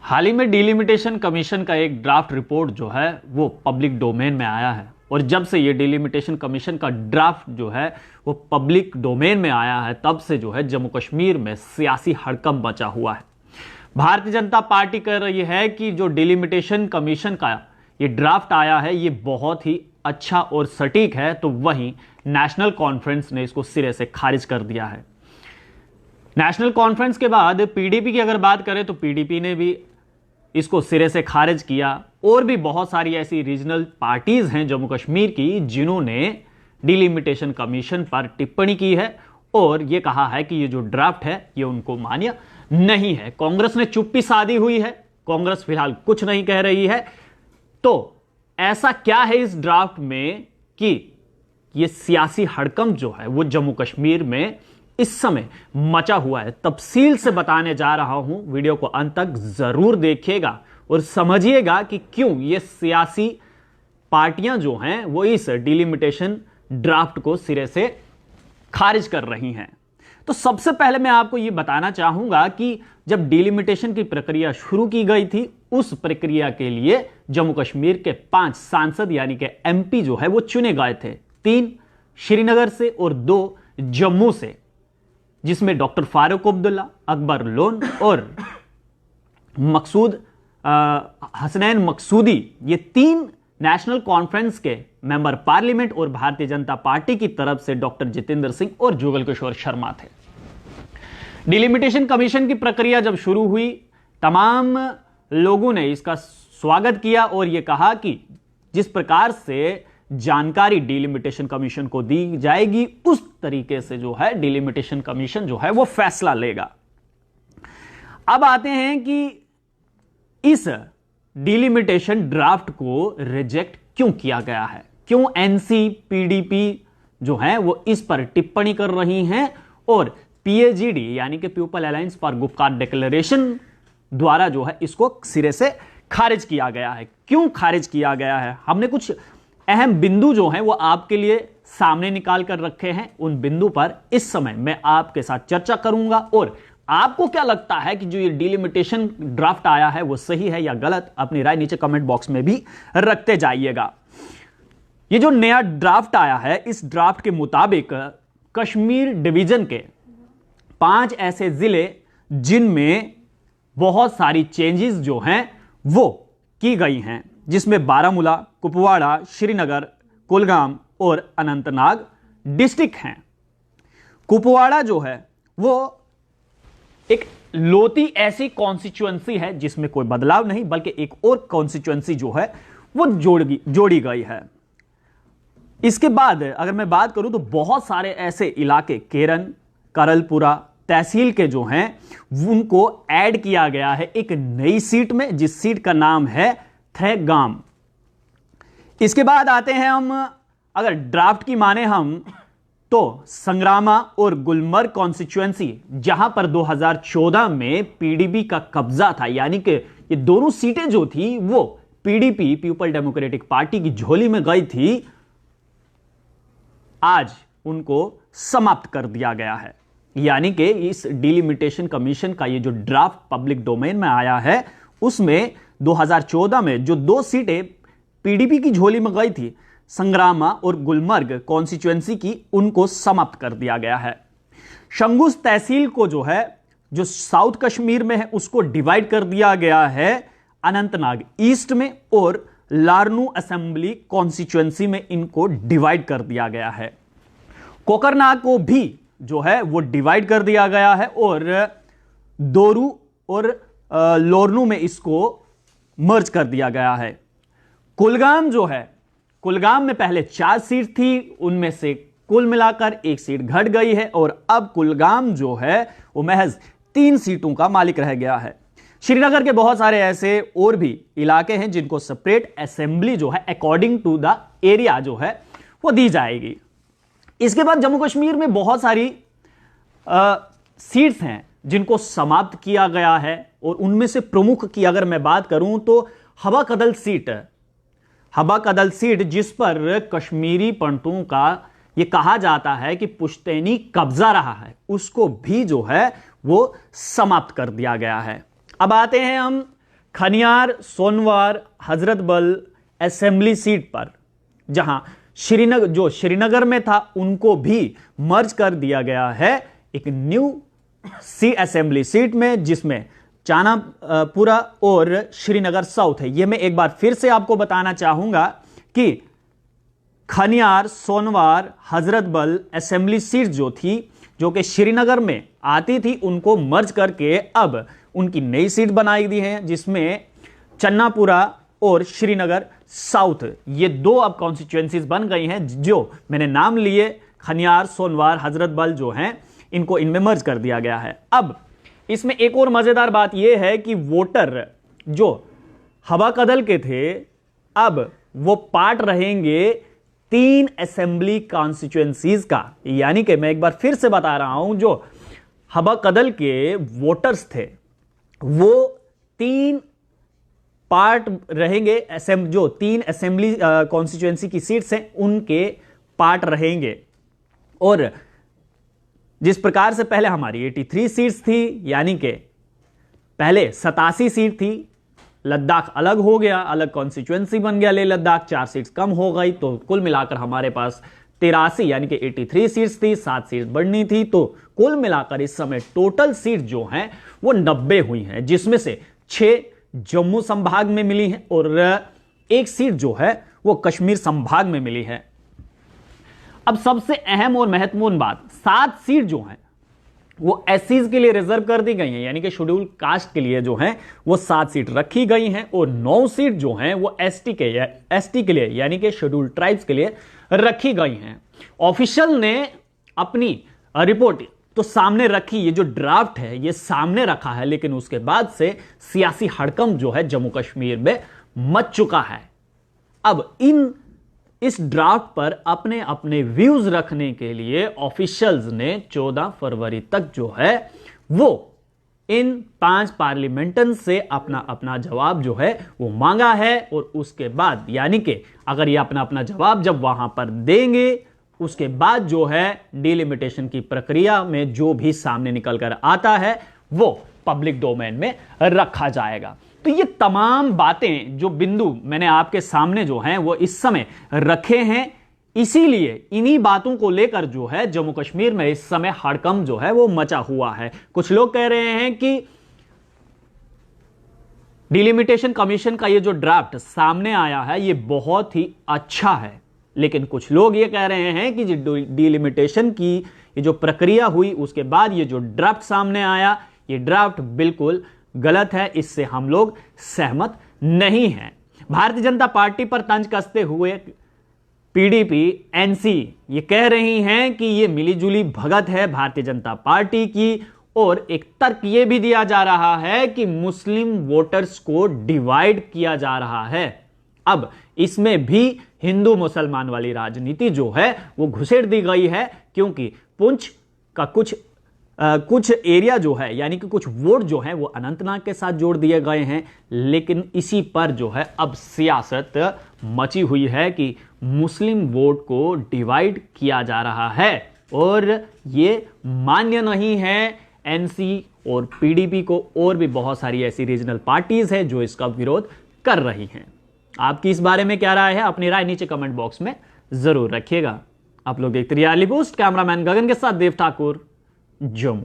हाल ही में delimitation commission का एक ड्राफ्ट रिपोर्ट जो है वो पब्लिक डोमेन में आया है। और जब से ये डिलिमिटेशन कमीशन का ड्राफ्ट जो है वो पब्लिक डोमेन में आया है तब से जो है जम्मू कश्मीर में सियासी हड़कंप मचा हुआ है। भारतीय जनता पार्टी कह रही है कि जो डिलिमिटेशन कमीशन का ये ड्राफ्ट आया है ये बहुत ही अच्छा और सटीक है, तो वहीं नेशनल कॉन्फ्रेंस ने इसको सिरे से खारिज कर दिया है। नेशनल कॉन्फ्रेंस के बाद पीडीपी की अगर बात करें तो पीडीपी ने भी इसको सिरे से खारिज किया। और भी बहुत सारी ऐसी रीजनल पार्टीज हैं जम्मू कश्मीर की जिन्होंने डिलिमिटेशन कमीशन पर टिप्पणी की है और यह कहा है कि ये जो ड्राफ्ट है ये उनको मान्य नहीं है। कांग्रेस ने चुप्पी साधी हुई है, कांग्रेस फिलहाल कुछ नहीं कह रही है। तो ऐसा क्या है इस ड्राफ्ट में कि ये सियासी हड़कंप जो है वो जम्मू कश्मीर में इस समय मचा हुआ है, तफसील से बताने जा रहा हूं। वीडियो को अंत तक जरूर देखिएगा और समझिएगा कि क्यों ये सियासी पार्टियां जो हैं वो इस डिलिमिटेशन ड्राफ्ट को सिरे से खारिज कर रही हैं। तो सबसे पहले मैं आपको यह बताना चाहूंगा कि जब डिलिमिटेशन की प्रक्रिया शुरू की गई थी उस प्रक्रिया के लिए जम्मू कश्मीर के 5 सांसद यानी कि एमपी जो है वो चुने गए थे। 3 श्रीनगर से और 2 जम्मू से, जिसमें डॉक्टर फारूक अब्दुल्ला, अकबर लोन और हसनैन मकसूदी, ये 3 नेशनल कॉन्फ्रेंस के मेंबर पार्लियामेंट और भारतीय जनता पार्टी की तरफ से डॉक्टर जितेंद्र सिंह और जुगल किशोर शर्मा थे। डिलिमिटेशन कमीशन की प्रक्रिया जब शुरू हुई तमाम लोगों ने इसका स्वागत किया और यह कहा कि जिस प्रकार से जानकारी डिलिमिटेशन कमीशन को दी जाएगी उस तरीके से जो है डिलिमिटेशन कमीशन जो है वो फैसला लेगा। अब आते हैं कि इस डिलिमिटेशन ड्राफ्ट को रिजेक्ट क्यों किया गया है, क्यों एनसी पीडीपी जो है वो इस पर टिप्पणी कर रही हैं और पीएजीडी यानी कि people alliance for Gupkar declaration द्वारा जो है इसको सिरे से खारिज किया गया है। क्यों खारिज किया गया है, हमने कुछ अहम बिंदु जो हैं वो आपके लिए सामने निकाल कर रखे हैं। उन बिंदु पर इस समय मैं आपके साथ चर्चा करूंगा और आपको क्या लगता है कि जो ये डिलिमिटेशन ड्राफ्ट आया है वो सही है या गलत, अपनी राय नीचे कमेंट बॉक्स में भी रखते जाइएगा। ये जो नया ड्राफ्ट आया है इस ड्राफ्ट के मुताबिक कश्मीर डिवीजन के 5 ऐसे जिले जिनमें बहुत सारी चेंजेस जो हैं वो की गई हैं, जिसमें बारामूला, कुपवाड़ा, श्रीनगर, कुलगाम और अनंतनाग डिस्ट्रिक्ट हैं। कुपवाड़ा जो है वो एक लोती ऐसी कॉन्स्टिट्यूएंसी है जिसमें कोई बदलाव नहीं बल्कि एक और कॉन्स्टिट्यूएंसी जो है वो जोड़ी गई है। इसके बाद अगर मैं बात करूं तो बहुत सारे ऐसे इलाके केरन, करलपुरा तहसील के जो हैं उनको ऐड किया गया है एक नई सीट में, जिस सीट का नाम है थेगाम। इसके बाद आते हैं हम, अगर ड्राफ्ट की माने हम तो संग्रामा और गुलमर्ग कॉन्स्टिट्यूएंसी, जहां पर 2014 में पीडीपी का कब्जा था, यानी कि ये दोनों सीटें जो थी वो पीडीपी पीपल डेमोक्रेटिक पार्टी की झोली में गई थी, आज उनको समाप्त कर दिया गया है। यानी कि इस डिलिमिटेशन कमीशन का ये जो ड्राफ्ट पब्लिक डोमेन में आया है उसमें 2014 में जो 2 सीटें पीडीपी की झोली में गई थी, संग्रामा और गुलमर्ग कॉन्स्टिट्यूएंसी की, उनको समाप्त कर दिया गया है। शंगुस तहसील को जो है जो साउथ कश्मीर में है उसको डिवाइड कर दिया गया है अनंतनाग ईस्ट में और लारनू असेंबली कॉन्स्टिट्यूएंसी में इनको डिवाइड कर दिया गया है। कोकरनाग को भी जो है वो डिवाइड कर दिया गया है और दोरू और लोरनू में इसको मर्ज कर दिया गया है। कुलगाम जो है, कुलगाम में पहले 4 सीट थी, उनमें से कुल मिलाकर 1 सीट घट गई है और अब कुलगाम जो है वो महज 3 सीटों का मालिक रह गया है। श्रीनगर के बहुत सारे ऐसे और भी इलाके हैं जिनको सेपरेट असेंबली जो है अकॉर्डिंग टू द एरिया जो है वो दी जाएगी। इसके बाद जम्मू कश्मीर में बहुत सारी सीट्स हैं जिनको समाप्त किया गया है और उनमें से प्रमुख की अगर मैं बात करूं तो हबा कदल सीट जिस पर कश्मीरी पंडितों का यह कहा जाता है कि पुश्तैनी कब्जा रहा है, उसको भी जो है वो समाप्त कर दिया गया है। अब आते हैं हम खनियार सोनवार हजरतबल असेंबली सीट पर, जहां श्रीनगर में था, उनको भी मर्ज कर दिया गया है एक न्यू असेंबली सीट में, जिसमें चानापुरा और श्रीनगर साउथ है। यह मैं एक बार फिर से आपको बताना चाहूंगा कि खनियार सोनवार हजरतबल असेंबली सीट जो थी, जो कि श्रीनगर में आती थी, उनको मर्ज करके अब उनकी नई सीट बनाई दी है, जिसमें चन्नापुरा और श्रीनगर साउथ, ये दो अब कॉन्स्टिट्यूएंसीज बन गई हैं। जो मैंने नाम लिए खनियार सोनवार हजरतबल जो हैं, इनको इनमें मर्ज कर दिया गया है। अब इसमें एक और मजेदार बात यह है कि वोटर जो हवा कदल के थे, अब वो पार्ट रहेंगे 3 असेंबली कॉन्स्टिट्यूएंसीज का। यानी कि मैं एक बार फिर से बता रहा हूं, जो हवा कदल के वोटर्स थे वो 3 पार्ट रहेंगे, जो 3 असेंबली कॉन्स्टिट्यूएंसी की सीट्स हैं उनके पार्ट रहेंगे। और जिस प्रकार से पहले हमारी 83 सीट्स थी, यानी कि पहले 87 सीट थी, लद्दाख अलग हो गया, अलग कॉन्स्टिट्यूएंसी बन गया, ले लद्दाख 4 सीट्स कम हो गई, तो कुल मिलाकर हमारे पास 83 यानी कि 83 सीट्स थी, 7 सीट्स बढ़नी थी, तो कुल मिलाकर इस समय टोटल सीट जो हैं वो 90 हुई हैं, जिसमें से 6 जम्मू संभाग में मिली है और 1 सीट जो है वो कश्मीर संभाग में मिली है। अब सबसे अहम और महत्वपूर्ण बात, 7 सीट जो हैं वो एससीज के लिए रिजर्व कर दी गई हैं, यानी कि शेड्यूल कास्ट के लिए जो हैं वो 7 सीट रखी गई हैं, और 9 सीट जो हैं वो एसटी के लिए यानी कि शेड्यूल ट्राइब्स के लिए रखी गई हैं। ऑफिशियल ने अपनी रिपोर्ट तो सामने रखी, ये जो ड्राफ्ट है ये सामने रखा है, लेकिन उसके बाद से सियासी हड़कंप जो है जम्मू कश्मीर में मच चुका है। अब इस ड्राफ्ट पर अपने अपने व्यूज रखने के लिए ऑफिशियल्स ने 14 फरवरी तक जो है वो इन 5 पार्लियामेंटन से अपना अपना जवाब जो है वो मांगा है, और उसके बाद यानी कि अगर ये अपना अपना जवाब जब वहां पर देंगे, उसके बाद जो है डिलिमिटेशन की प्रक्रिया में जो भी सामने निकल कर आता है वो पब्लिक डोमेन में रखा जाएगा। तो ये तमाम बातें जो बिंदु मैंने आपके सामने जो हैं वो इस समय रखे हैं, इसीलिए इन्हीं बातों को लेकर जो है जम्मू कश्मीर में इस समय हड़कंप जो है वो मचा हुआ है। कुछ लोग कह रहे हैं कि डिलिमिटेशन कमीशन का ये जो ड्राफ्ट सामने आया है ये बहुत ही अच्छा है, लेकिन कुछ लोग ये कह रहे हैं कि जो डिलिमिटेशन की ये जो प्रक्रिया हुई उसके बाद ये जो ड्राफ्ट सामने आया, ये ड्राफ्ट बिल्कुल गलत है, इससे हम लोग सहमत नहीं हैं। भारतीय जनता पार्टी पर तंज कसते हुए पीडीपी एनसी ये कह रही हैं कि ये मिलीजुली भगत है भारतीय जनता पार्टी की, और एक तर्क ये भी दिया जा रहा है कि मुस्लिम वोटर्स को डिवाइड किया जा रहा है। अब इसमें भी हिंदू मुसलमान वाली राजनीति जो है वो घुसेड़ दी गई है, क्योंकि पुंछ का कुछ एरिया जो है यानी कि कुछ वोट जो है वो अनंतनाग के साथ जोड़ दिए गए हैं, लेकिन इसी पर जो है अब सियासत मची हुई है कि मुस्लिम वोट को डिवाइड किया जा रहा है, और ये मान्य नहीं है एनसी और पीडीपी को, और भी बहुत सारी ऐसी रीजनल पार्टीज है जो इसका विरोध कर रही हैं। आपकी इस बारे में क्या राय है? अपनी राय नीचे कमेंट बॉक्स में जरूर रखिएगा। आप लोग देखते रहिए अर्ली बूस्ट, कैमरामैन गगन के साथ देव ठाकुर, जम्मू।